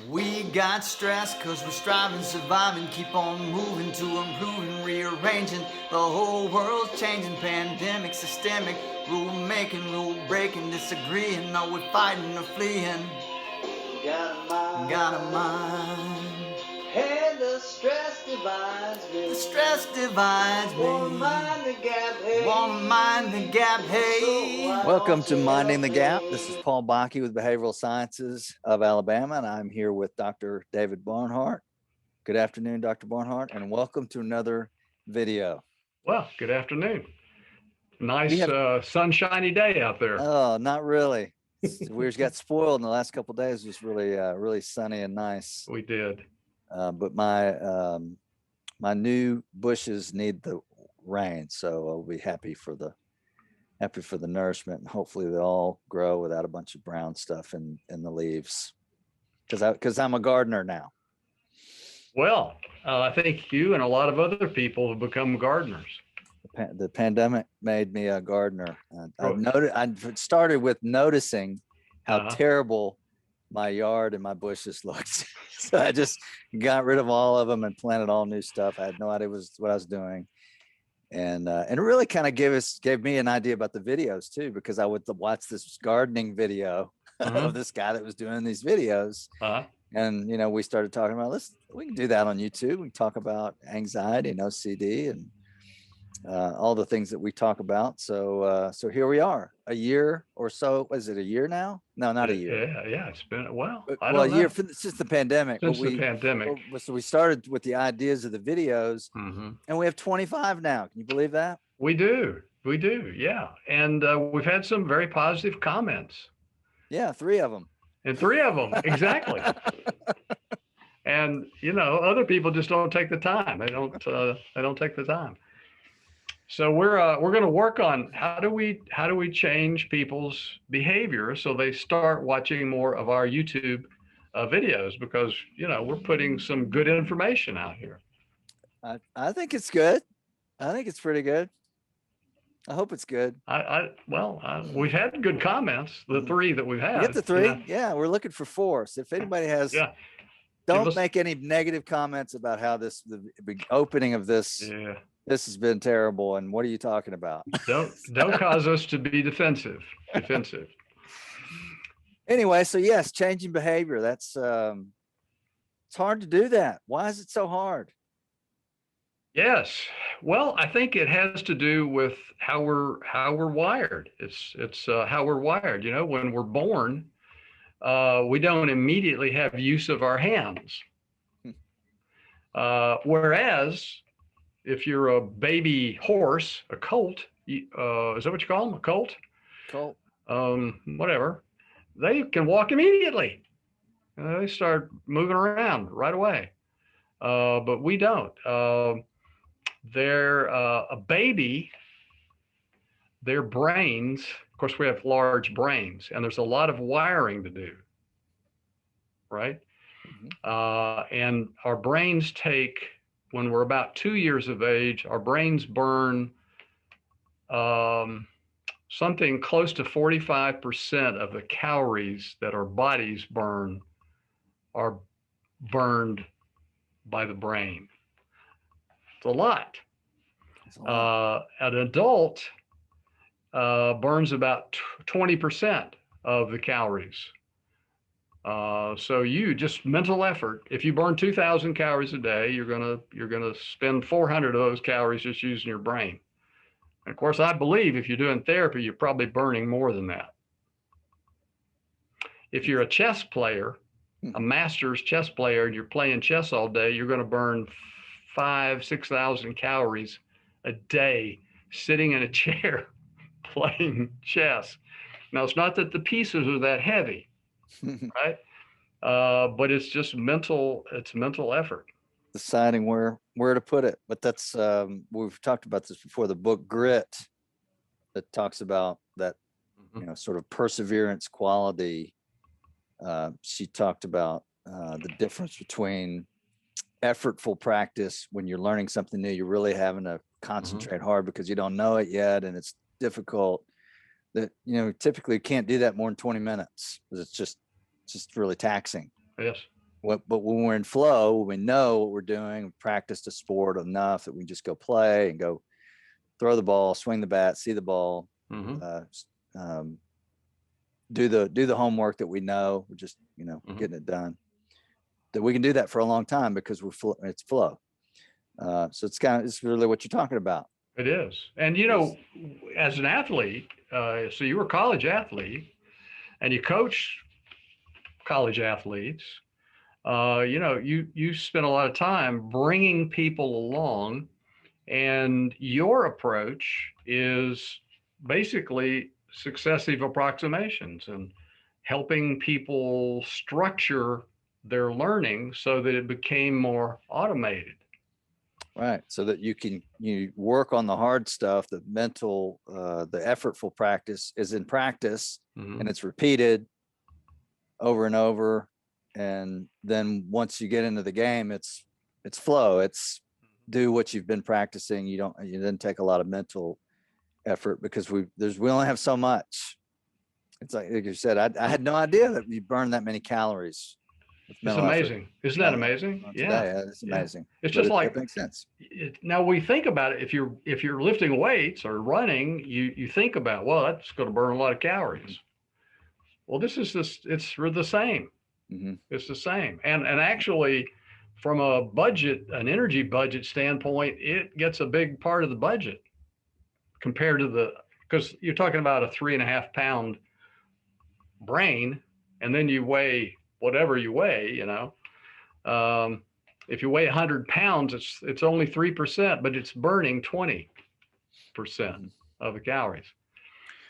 We got stressed cause we're striving, surviving, keep on moving to improving, rearranging. The whole world's changing, pandemic, systemic, rule making, rule breaking, disagreeing, no, we're fighting or fleeing. Got a mind. Hey, the stress divides me. The stress divides me. Wanna mind the gap, hey. Wanna mind the gap, hey. Welcome to Minding the Gap. This is Paul Bakke with Behavioral Sciences of Alabama, and I'm here with Dr. David Barnhart. Good afternoon, Dr. Barnhart, and welcome to another video. Well, good afternoon. Nice sunshiny day out there. Oh, not really. We just got spoiled in the last couple of days. It was really sunny and nice. We did. But my new bushes need the rain, so I'll be happy for the nourishment, and hopefully they'll all grow without a bunch of brown stuff in the leaves. Because I'm a gardener now. Well, I think you and a lot of other people have become gardeners. The pandemic made me a gardener. I started with noticing how terrible my yard and my bushes looked. So I just got rid of all of them and planted all new stuff. I had no idea what I was doing. And it really kind of gave me an idea about the videos too, because I would watch this gardening video of this guy that was doing these videos. And, we started talking about, we can do that on YouTube. We can talk about anxiety and OCD and all the things that we talk about. So here we are, a year or so. Was it a year now? No, not a year. Yeah, it's been a year since the pandemic. So we started with the ideas of the videos, and we have 25 now. Can you believe that? We do. Yeah, and we've had some very positive comments. Yeah, 3 of them. And 3 of them, exactly. And other people just don't take the time. They don't take the time. So we're going to work on how do we change people's behavior so they start watching more of our YouTube videos, because we're putting some good information out here. I think it's good. I think it's pretty good. I hope it's good. We've had good comments. The 3 that we've had. You get the 3? Yeah, we're looking for 4. So if anybody has, don't make any negative comments about how the opening of this. Yeah. This has been terrible, and what are you talking about? Don't cause us to be defensive. Anyway, so yes, changing behavior. That's it's hard to do that. Why is it so hard? Yes. Well, I think it has to do with how we're wired. It's how we're wired. When we're born, we don't immediately have use of our hands. Whereas if you're a baby horse, a colt, is that what you call them? A colt? Colt. Whatever. They can walk immediately. They start moving around right away. But we don't. They're a baby. Their brains, of course, we have large brains, and there's a lot of wiring to do, right? And our brains take, when we're about 2 years of age, our brains burn something close to 45% of the calories that our bodies burn are burned by the brain. It's a lot. An adult burns about 20% of the calories. So you just mental effort. If you burn 2,000 calories a day, you're gonna spend 400 of those calories just using your brain. And of course, I believe if you're doing therapy, you're probably burning more than that. If you're a chess player, a master's chess player, and you're playing chess all day, you're going to burn 5,000-6,000 calories a day sitting in a chair playing chess. Now, it's not that the pieces are that heavy. Right? But it's just mental effort. Deciding where to put it. But that's, we've talked about this before, the book Grit, that talks about that, sort of perseverance quality. She talked about the difference between effortful practice. When you're learning something new, you're really having to concentrate hard because you don't know it yet, and it's difficult. That typically can't do that more than 20 minutes because it's just really taxing. Yes. but when we're in flow, we know what we're doing, we practiced a sport enough that we just go play and go throw the ball, swing the bat, see the ball, um, do the homework that we know, we're just, getting it done. That we can do that for a long time because it's flow. So it's really what you're talking about. It is. And, as an athlete, so you were a college athlete and you coach college athletes, you spend a lot of time bringing people along, and your approach is basically successive approximations and helping people structure their learning so that it became more automated. Right. So that you work on the hard stuff, the mental, the effortful practice is in practice, and it's repeated over and over. And then once you get into the game, it's flow. It's do what you've been practicing. You didn't take a lot of mental effort because we only have so much. It's like you said, I had no idea that you burn that many calories. It's amazing. Isn't that amazing? Yeah, it's amazing. It's just like, it makes sense. Now we think about it. If you're lifting weights or running, you think about, well, that's going to burn a lot of calories. Well, it's the same. It's the same. And actually, from an energy budget standpoint, it gets a big part of the budget compared to because you're talking about a 3.5 pound brain, and then you weigh whatever you weigh, if you weigh 100 pounds, it's only 3%, but it's burning 20% of the calories.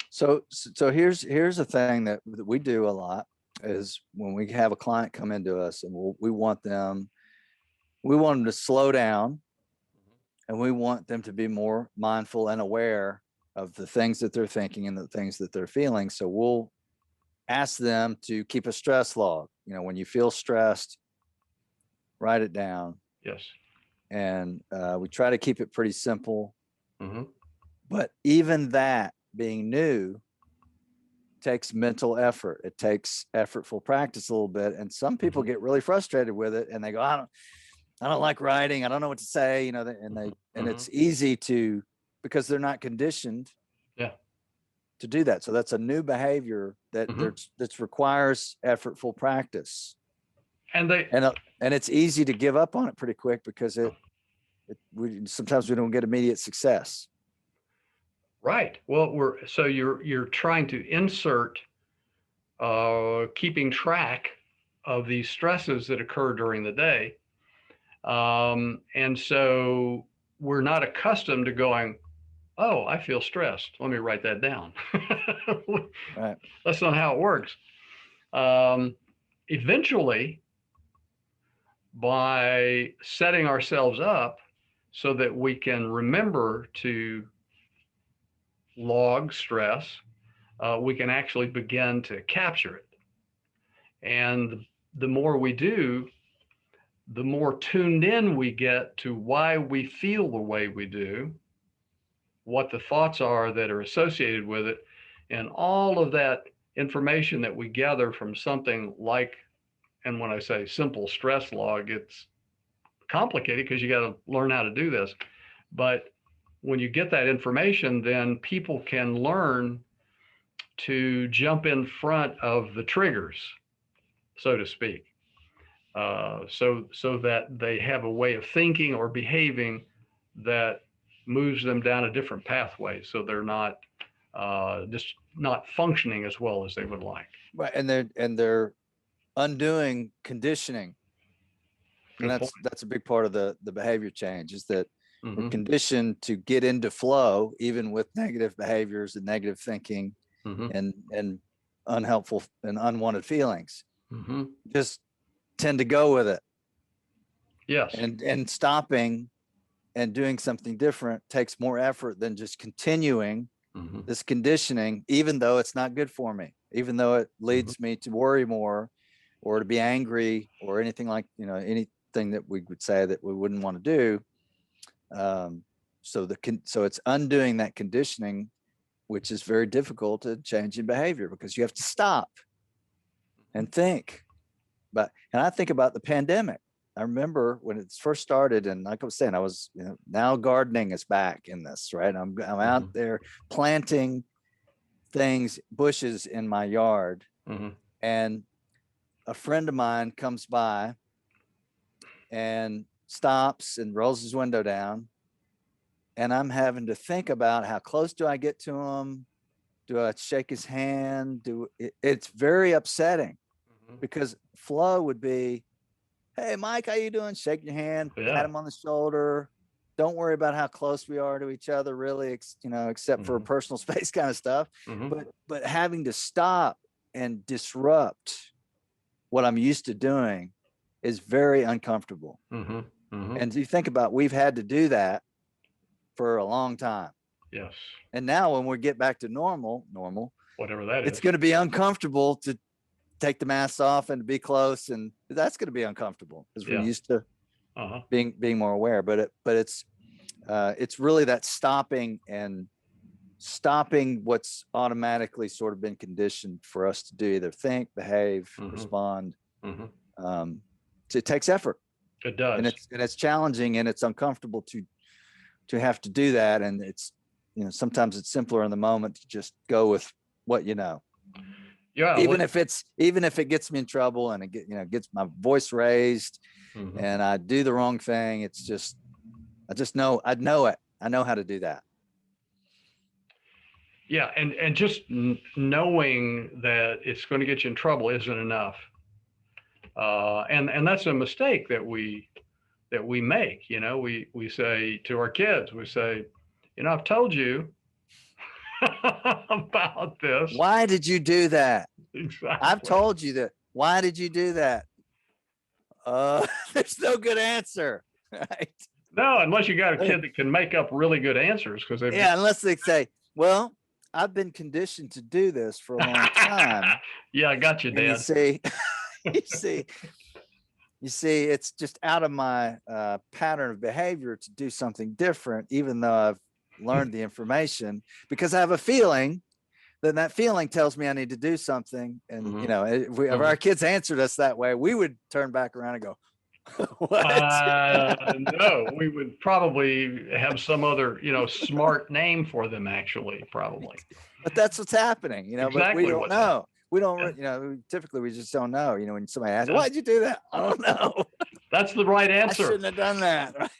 So here's a thing that we do a lot is when we have a client come into us and we want them to slow down, and we want them to be more mindful and aware of the things that they're thinking and the things that they're feeling. So we'll ask them to keep a stress log. When you feel stressed, write it down. Yes. And we try to keep it pretty simple. But even that being new takes mental effort. It takes effortful practice a little bit. And some people get really frustrated with it and they go, I don't like writing. I don't know what to say, and it's easy because they're not conditioned to do that. So that's a new behavior that requires effortful practice. And it's easy to give up on it pretty quick because sometimes we don't get immediate success. Right. Well, you're trying to insert keeping track of these stresses that occur during the day. And so we're not accustomed to going, oh, I feel stressed. Let me write that down. Right. That's not how it works. Eventually, by setting ourselves up so that we can remember to log stress, we can actually begin to capture it. And the more we do, the more tuned in we get to why we feel the way we do, what the thoughts are that are associated with it, and all of that information that we gather from something like, and when I say simple stress log, it's complicated because you got to learn how to do this. But when you get that information, then people can learn to jump in front of the triggers, so to speak. So that they have a way of thinking or behaving that moves them down a different pathway, so they're not just not functioning as well as they would like. Right, and they're undoing conditioning, and that's a big part of the behavior change is that we're conditioned to get into flow even with negative behaviors and negative thinking and unhelpful and unwanted feelings. Just tend to go with it. Yes. And stopping and doing something different takes more effort than just continuing this conditioning, even though it's not good for me, even though it leads me to worry more or to be angry or anything like, anything that we would say that we wouldn't want to do. So it's undoing that conditioning, which is very difficult to change in behavior because you have to stop and think but, and I think about the pandemic. I remember when it first started, and like I was saying, I was, now gardening is back in this, right? I'm out there planting things, bushes in my yard, and a friend of mine comes by and stops and rolls his window down, and I'm having to think about how close do I get to him? Do I shake his hand? It's very upsetting, because flow would be, hey, Mike, how you doing? Shake your hand, pat him on the shoulder. Don't worry about how close we are to each other, really, except for personal space kind of stuff. But having to stop and disrupt what I'm used to doing is very uncomfortable. And you think about, we've had to do that for a long time. Yes. And now when we get back to normal, whatever that is, it's going to be uncomfortable to take the mask off and to be close, and that's going to be uncomfortable because we're used to being more aware. But it's really that stopping what's automatically sort of been conditioned for us to do, either think, behave, respond. So it takes effort. It does, and it's challenging, and it's uncomfortable to have to do that. And it's, sometimes it's simpler in the moment to just go with what you know. Yeah. Even if it gets me in trouble and it gets my voice raised and I do the wrong thing, it's just, I know it. I know how to do that. Yeah. And just knowing that it's going to get you in trouble isn't enough. And that's a mistake that we make. We say to our kids, we say, I've told you about this. Why did you do that? Exactly. I've told you that. Why did you do that? There's no good answer, right? No, unless you got a kid that can make up really good answers, because unless they say, well, I've been conditioned to do this for a long time. Yeah, I got you, Dad. You see, it's just out of my pattern of behavior to do something different, even though I've learned the information, because I have a feeling. Then that feeling tells me I need to do something. And, if our kids answered us that way, we would turn back around and go, what? No, we would probably have some other, smart name for them, actually, probably. But that's what's happening, exactly, but we don't know. We don't, typically we just don't know, when somebody asks, why'd you do that? I don't know. That's the right answer. I shouldn't have done that.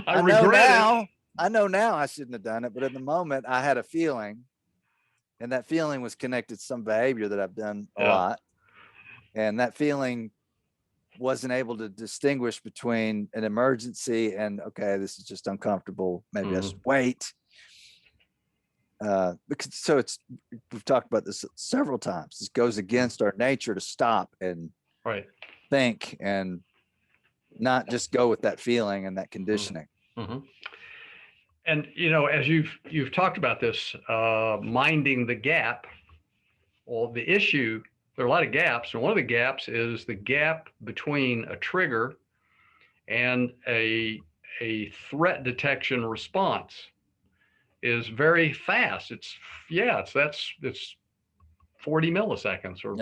I regret it. I know now I shouldn't have done it, but at the moment I had a feeling, and that feeling was connected to some behavior that I've done a lot. And that feeling wasn't able to distinguish between an emergency and, okay, this is just uncomfortable. Maybe I should wait. Because we've talked about this several times. This goes against our nature to stop and think and not just go with that feeling and that conditioning. And, as you've talked about this, minding the gap, well, the issue, there are a lot of gaps. And one of the gaps is the gap between a trigger and a threat detection response is very fast. It's 40 milliseconds or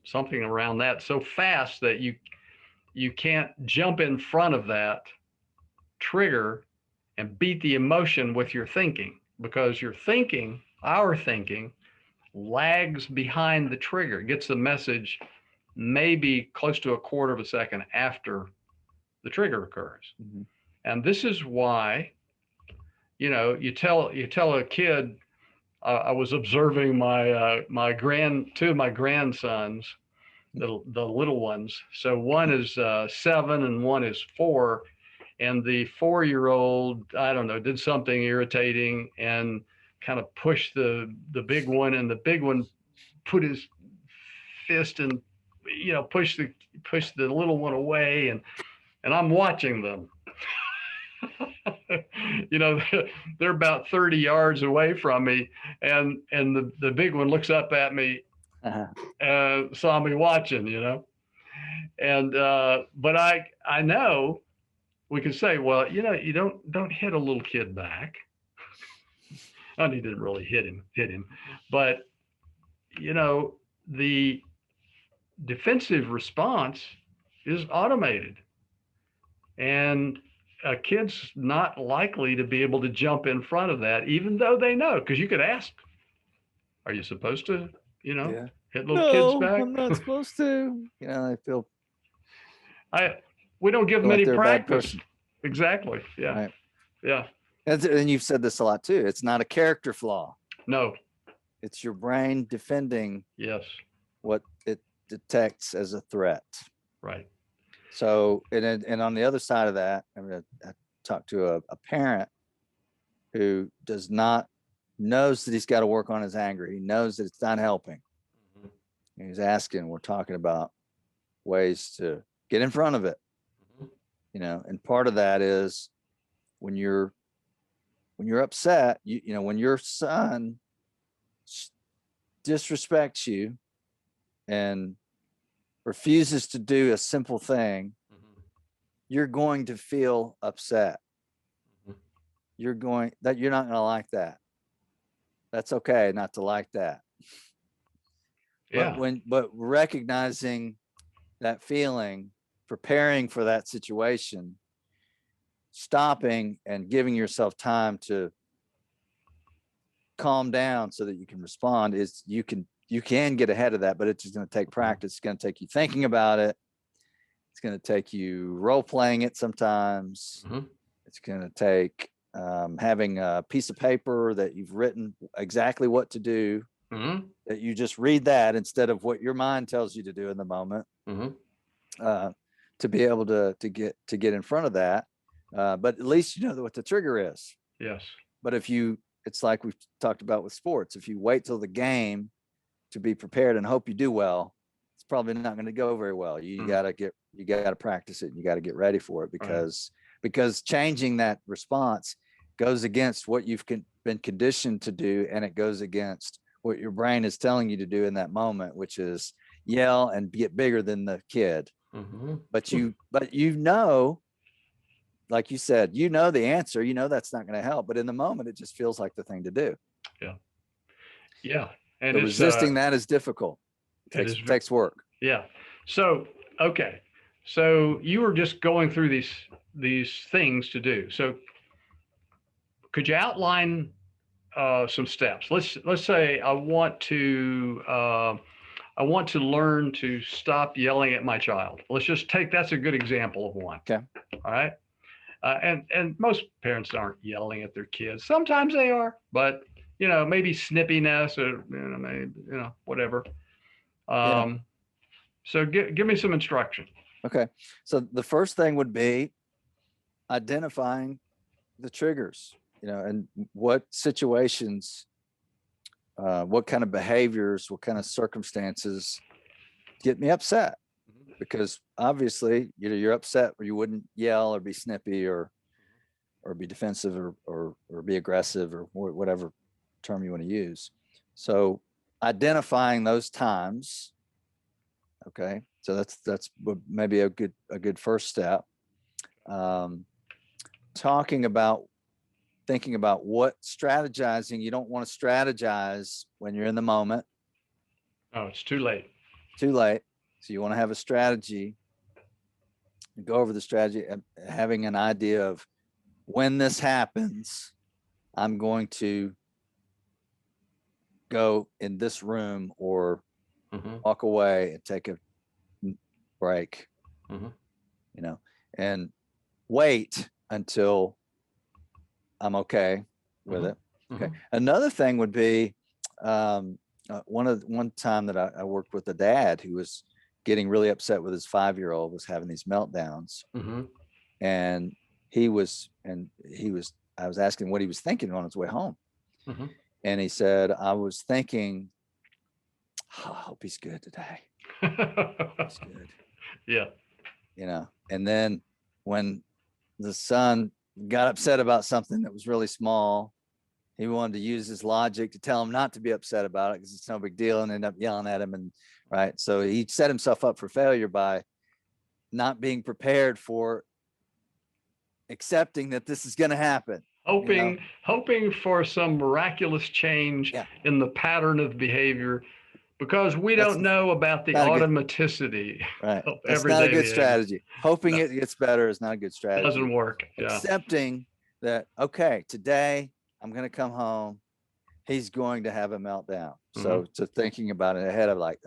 something around that. So fast that you can't jump in front of that trigger and beat the emotion with your thinking, because our thinking lags behind the trigger, gets the message maybe close to a quarter of a second after the trigger occurs. And this is why, you tell a kid, I was observing two of my grandsons, the little ones. So one is 7 and one is 4. And the 4-year-old, I don't know, did something irritating and kind of pushed the big one, and the big one put his fist and, pushed the little one away. And I'm watching them. They're about 30 yards away from me, and the big one looks up at me, saw me watching, and but I know we can say, well, you don't hit a little kid back. And he didn't really hit him, but the defensive response is automated. And a kid's not likely to be able to jump in front of that, even though they know, because you could ask, are you supposed to, Yeah. hit little kids No, back? I'm not supposed to. They feel We don't give them like any they're a bad practice. person. Exactly. Yeah. Right. Yeah. And you've said this a lot too. It's not a character flaw. No. It's your brain defending Yes. what it detects as a threat. Right. So, and on the other side of that, I talked to a parent who knows that he's got to work on his anger. He knows that it's not helping. Mhm. And he's asking, we're talking about ways to get in front of it, and part of that is when you're upset, when your son disrespects you and refuses to do a simple thing, you're going to feel upset. You're not going to like that. That's okay not to like that. Yeah. But recognizing that feeling, preparing for that situation, stopping and giving yourself time to calm down so that you can respond is you can get ahead of that, but it's just going to take practice. It's going to take you thinking about it. It's going to take you role playing it sometimes. Mhm. It's going to take having a piece of paper that you've written exactly what to do, Mhm. that you just read that instead of what your mind tells you to do in the moment, Mhm. to be able to get in front of that. But at least you know what the trigger is. Yes. But it's like we've talked about with sports. If you wait till the game to be prepared and hope you do well, it's probably not going to go very well. You got to practice it. And you got to get ready for it because changing that response goes against what you've been conditioned to do, and it goes against what your brain is telling you to do in that moment, which is yell and get bigger than the kid. Mhm. But like you said, the answer, that's not going to help. But in the moment, it just feels like the thing to do. Yeah. Yeah. And So it's resisting that is difficult. it is Takes work. Yeah. So, okay. So you were just going through these things to do. So could you outline some steps? Let's say I want to learn to stop yelling at my child. Let's just take that's a good example of one. Okay. All right. And most parents aren't yelling at their kids. Sometimes they are, but maybe snippiness or maybe whatever. Yeah. So give me some instruction. Okay. So the first thing would be identifying the triggers, and what situations, what kind of behaviors, what kind of circumstances get me upset. Because obviously, you're upset or you wouldn't yell or be snippy or be defensive or be aggressive or whatever term you want to use. So identifying those times. Okay. So that's maybe a good first step. Thinking about what strategizing. You don't want to strategize when you're in the moment. Oh, it's too late. Too late. So you want to have a strategy, go over the strategy, and having an idea of when this happens, I'm going to go in this room or walk away and take a break, and wait until I'm okay with it. Okay. Another thing would be one time that I worked with a dad who was getting really upset with his 5-year-old, was having these meltdowns, and I was asking what he was thinking on his way home, and he said, I was thinking, oh, I hope he's good today. He's good. Yeah. And then when the son got upset about something that was really small, he wanted to use his logic to tell him not to be upset about it because it's no big deal, and ended up yelling at him. And right. So he set himself up for failure by not being prepared for accepting that this is going to happen. Hoping for some miraculous change in the pattern of behavior Because we That's don't know about the not a good- automaticity right. of That's everyday not a good behavior. strategy. Hoping No. it gets better is not a good strategy. Doesn't work. Yeah. Accepting that, okay, today I'm going to come home. He's going to have a meltdown. So to thinking about it ahead of like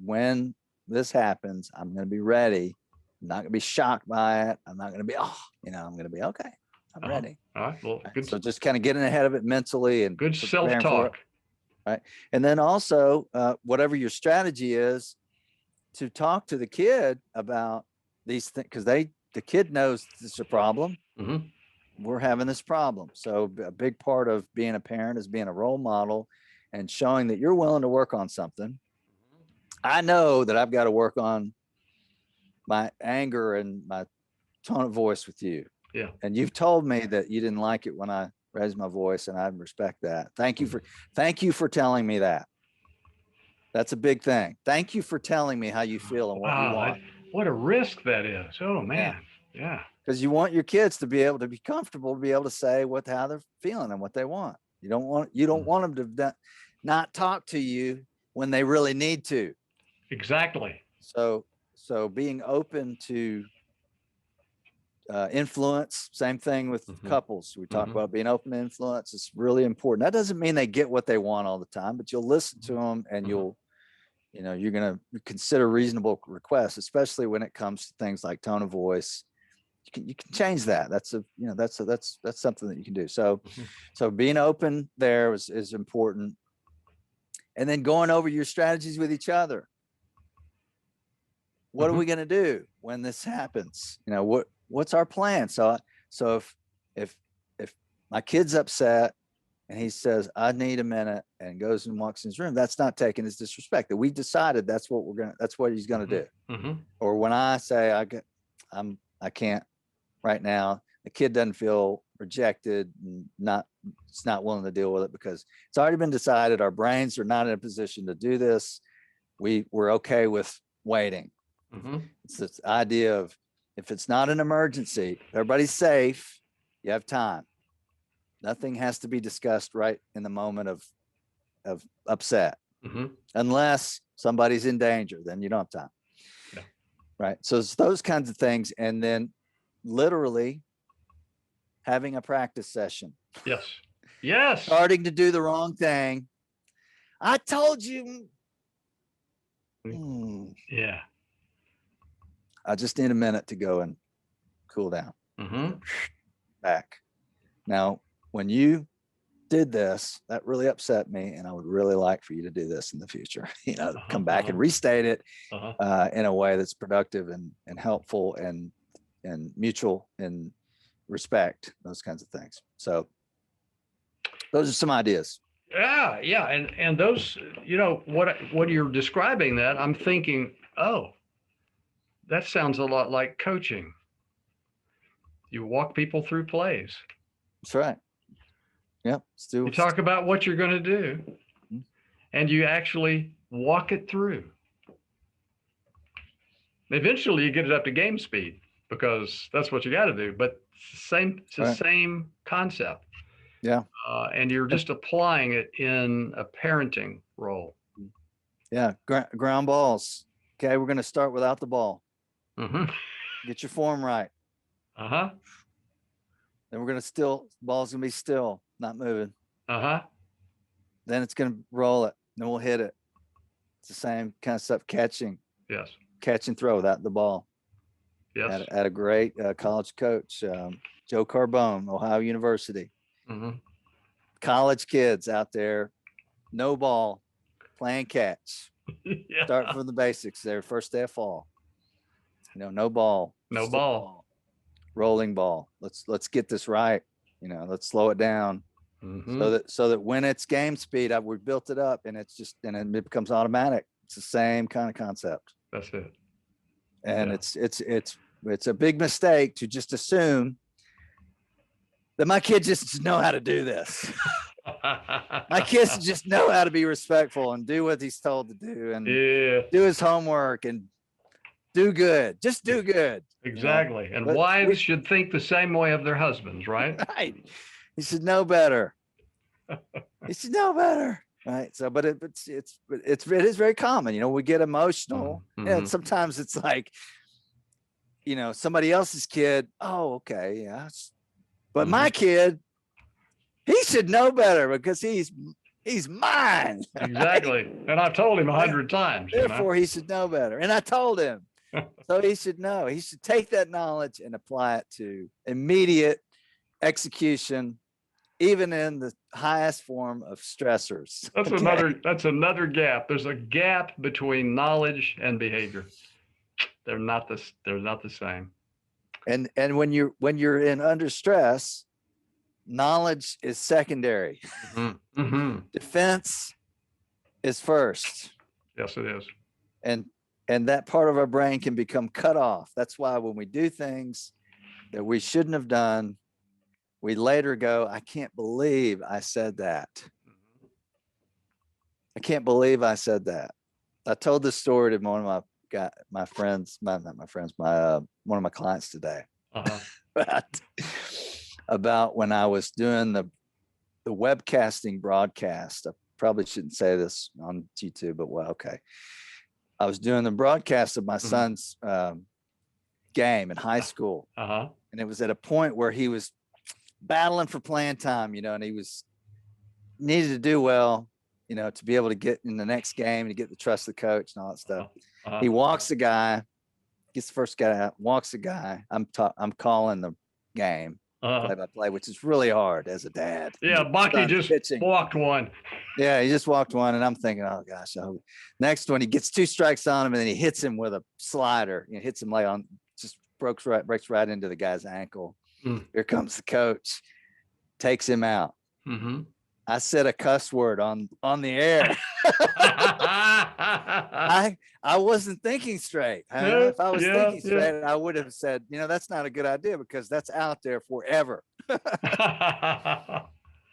when this happens, I'm going to be ready. I'm not going to be shocked by it. I'm not going to be, I'm going to be okay. I'm ready. All right. Well, Right? good. So just kind of getting ahead of it mentally and Good preparing for it. self-talk. Right. And then also, whatever your strategy is, to talk to the kid about these things, because the kid knows this is a problem. We're having this problem. So a big part of being a parent is being a role model and showing that you're willing to work on something. I know that I've got to work on my anger and my tone of voice with you. Yeah. And you've told me that you didn't like it when I raised my voice, and I respect that. Thank you for telling me that. That's a big thing. Thank you for telling me how you feel and what you want. What a risk that is. Oh man. Yeah. Because you want your kids to be able to be comfortable, to be able to say how they're feeling and what they want. You don't want them to not talk to you when they really need to. Exactly. So being open to influence, same thing with couples. We talk about being open to influence. It's really important. That doesn't mean they get what they want all the time, but you'll listen to them and you're going to consider reasonable requests, especially when it comes to things like tone of voice. You can change that. That's something that you can do. So being open there is important. And then going over your strategies with each other. What are we going to do when this happens? What's our plan? So if my kid's upset and he says, I need a minute, and goes and walks in his room, that's not taking as disrespect. That we decided that's what he's going to do. Or when I say I can't right now, the kid doesn't feel rejected and it's not willing to deal with it because it's already been decided. Our brains are not in a position to do this. We're okay with waiting. It's this idea of, if it's not an emergency, everybody's safe, you have time. Nothing has to be discussed right in the moment of upset, unless somebody's in danger, then you don't have time. Yeah. Right. So it's those kinds of things. And then literally having a practice session. Yes. Starting to do the wrong thing. I told you. Yeah. I just need a minute to go and cool down. Back. Now, when you did this, that really upset me, and I would really like for you to do this in the future. Come back and restate it in a way that's productive and helpful and mutual and respect, those kinds of things. So those are some ideas. Yeah. And those, what you're describing, that I'm thinking, that sounds a lot like coaching. You walk people through plays. That's right. Yep. You talk about what you're going to do, and you actually walk it through. Eventually, you get it up to game speed because that's what you got to do. But it's the same concept. Yeah. And you're just applying it in a parenting role. Yeah. Ground balls. Okay. We're going to start without the ball. Get your form right. Then we're going to ball's going to be still, not moving. Then it's going to roll it. Then we'll hit it. It's the same kind of stuff. Catching. Yes. Catch and throw without the ball. Yes. At a great college coach, Joe Carbone, Ohio University. College kids out there, no ball, playing catch. Start from the basics there. First day of fall. No ball. No ball. Rolling ball. Let's get this right. Let's slow it down. So that when it's game speed, we've built it up, and it becomes automatic. It's the same kind of concept. That's it. And it's a big mistake to just assume that my kid just know how to do this. My kids just know how to be respectful and do what he's told to do and do his homework and do good. Just do good. Exactly. And wives should think the same way of their husbands, right? Right. He should know better. He should know better. Right. So, but it is very common. You know, we get emotional, and sometimes it's like, you know, somebody else's kid. Oh, okay, yeah. But my kid, he should know better because he's mine. Exactly. And I've told him 100 times. Therefore, he should know better. And I told him. So he should know. He should take that knowledge and apply it to immediate execution, even in the highest form of stressors. That's another gap. There's a gap between knowledge and behavior. They're not the same. And when you're in under stress, knowledge is secondary. Defense is first. Yes, it is. And that part of our brain can become cut off. That's why when we do things that we shouldn't have done, we later go, I can't believe I said that. I can't believe I said that. I told this story to one of my friends, not my friends, one of my clients today. About when I was doing the webcasting broadcast. I probably shouldn't say this on YouTube, but well, okay. I was doing the broadcast of my son's game in high school. And it was at a point where he was battling for playing time, you know, and he needed to do well, you know, to be able to get in the next game and to get the trust of the coach and all that stuff. He walks the guy, gets the first guy out, walks the guy. I'm calling the game play by play, which is really hard as a dad. Yeah, Bucky just walked one. Yeah, he just walked one, and I'm thinking, oh gosh. Next one, he gets 2 strikes on him, and then he hits him with a slider. You know, hits him just breaks right into the guy's ankle. Here comes the coach, takes him out. I said a cuss word on the air. I wasn't thinking straight. If I was thinking straight, I would have said, you know, that's not a good idea because that's out there forever.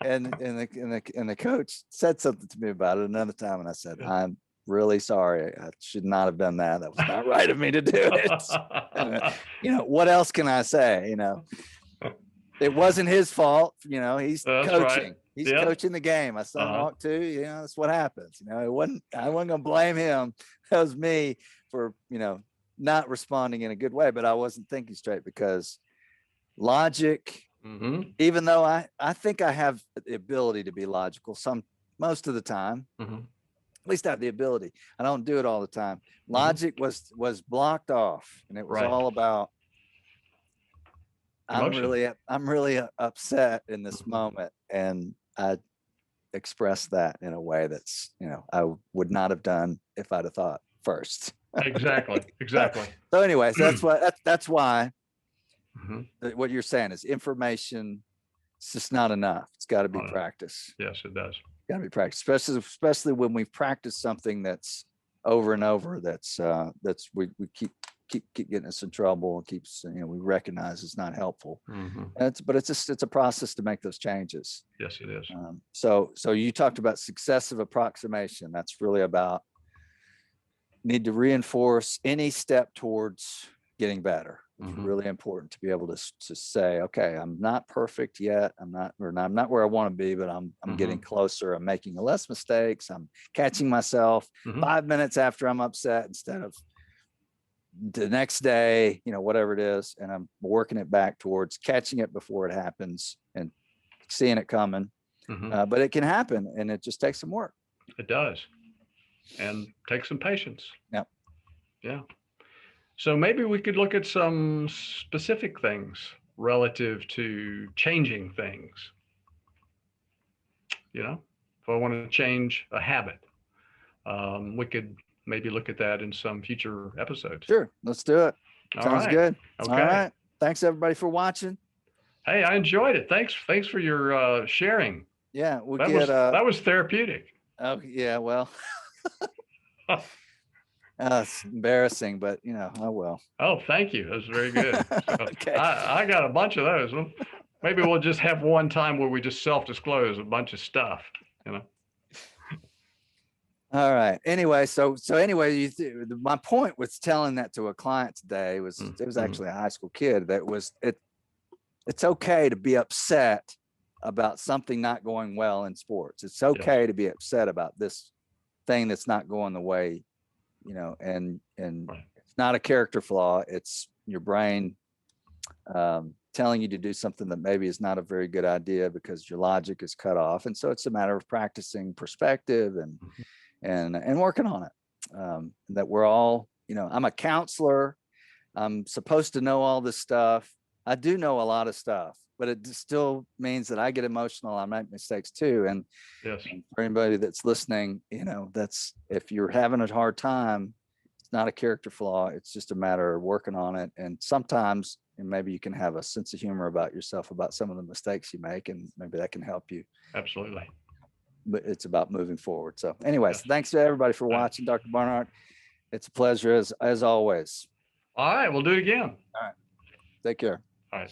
and the coach said something to me about it another time, and I said, I'm really sorry. I should not have done that. That was not right of me to do it. You know, what else can I say? You know, it wasn't his fault. You know, he's coaching. Right. He's coaching the game. My son walked too. You know, that's what happens. You know, I wasn't gonna blame him. That was me for, you know, not responding in a good way. But I wasn't thinking straight because logic. Even though I think I have the ability to be logical most of the time. At least I have the ability. I don't do it all the time. Logic was blocked off, and it was all about. Emotion. I'm really upset in this moment, and I expressed that in a way that's, you know, I would not have done if I'd have thought first. Exactly. So anyways, that's why what you're saying is information. It's just not enough. It's got to be practice. Yes, it does. Got to be practice, especially when we've practiced something that's over and over. That's we keep getting us in trouble and keeps, you know, we recognize it's not helpful. But it's a process to make those changes. Yes, it is. So you talked about successive approximation. That's really about need to reinforce any step towards getting better. It's really important to be able to say, okay, I'm not perfect yet. I'm not where I want to be, but I'm getting closer. I'm making less mistakes. I'm catching myself 5 minutes after I'm upset instead of the next day, you know, whatever it is. And I'm working it back towards catching it before it happens and seeing it coming. But it can happen, and it just takes some work. It does. And takes some patience. Yep. Yeah. So maybe we could look at some specific things relative to changing things. You know, if I want to change a habit, we could maybe look at that in some future episodes. Sure. Let's do it. Sounds good. Okay. All right. Thanks everybody for watching. Hey, I enjoyed it. Thanks for your sharing. Yeah. That was therapeutic. Oh yeah. Well, it's embarrassing, but you know, oh well. Oh, thank you. That was very good. So Okay. I got a bunch of those. Well, maybe we'll just have one time where we just self-disclose a bunch of stuff, you know. All right. Anyway, so anyway, my point with telling that to a client today was it was actually a high school kid that was it's okay to be upset about something not going well in sports. It's okay to be upset about this thing that's not going the way, and Right. it's not a character flaw. It's your brain telling you to do something that maybe is not a very good idea because your logic is cut off. And so it's a matter of practicing perspective and working on it. That we're all, I'm a counselor. I'm supposed to know all this stuff. I do know a lot of stuff, but it still means that I get emotional. I make mistakes too. And Yes. for anybody that's listening, that's, if you're having a hard time, it's not a character flaw. It's just a matter of working on it. And sometimes, and maybe you can have a sense of humor about yourself, about some of the mistakes you make, and maybe that can help you. Absolutely. But it's about moving forward. So anyways, Yes. thanks to everybody for watching. Dr. Barnhart, it's a pleasure as always. All right. We'll do it again. Take care. All right.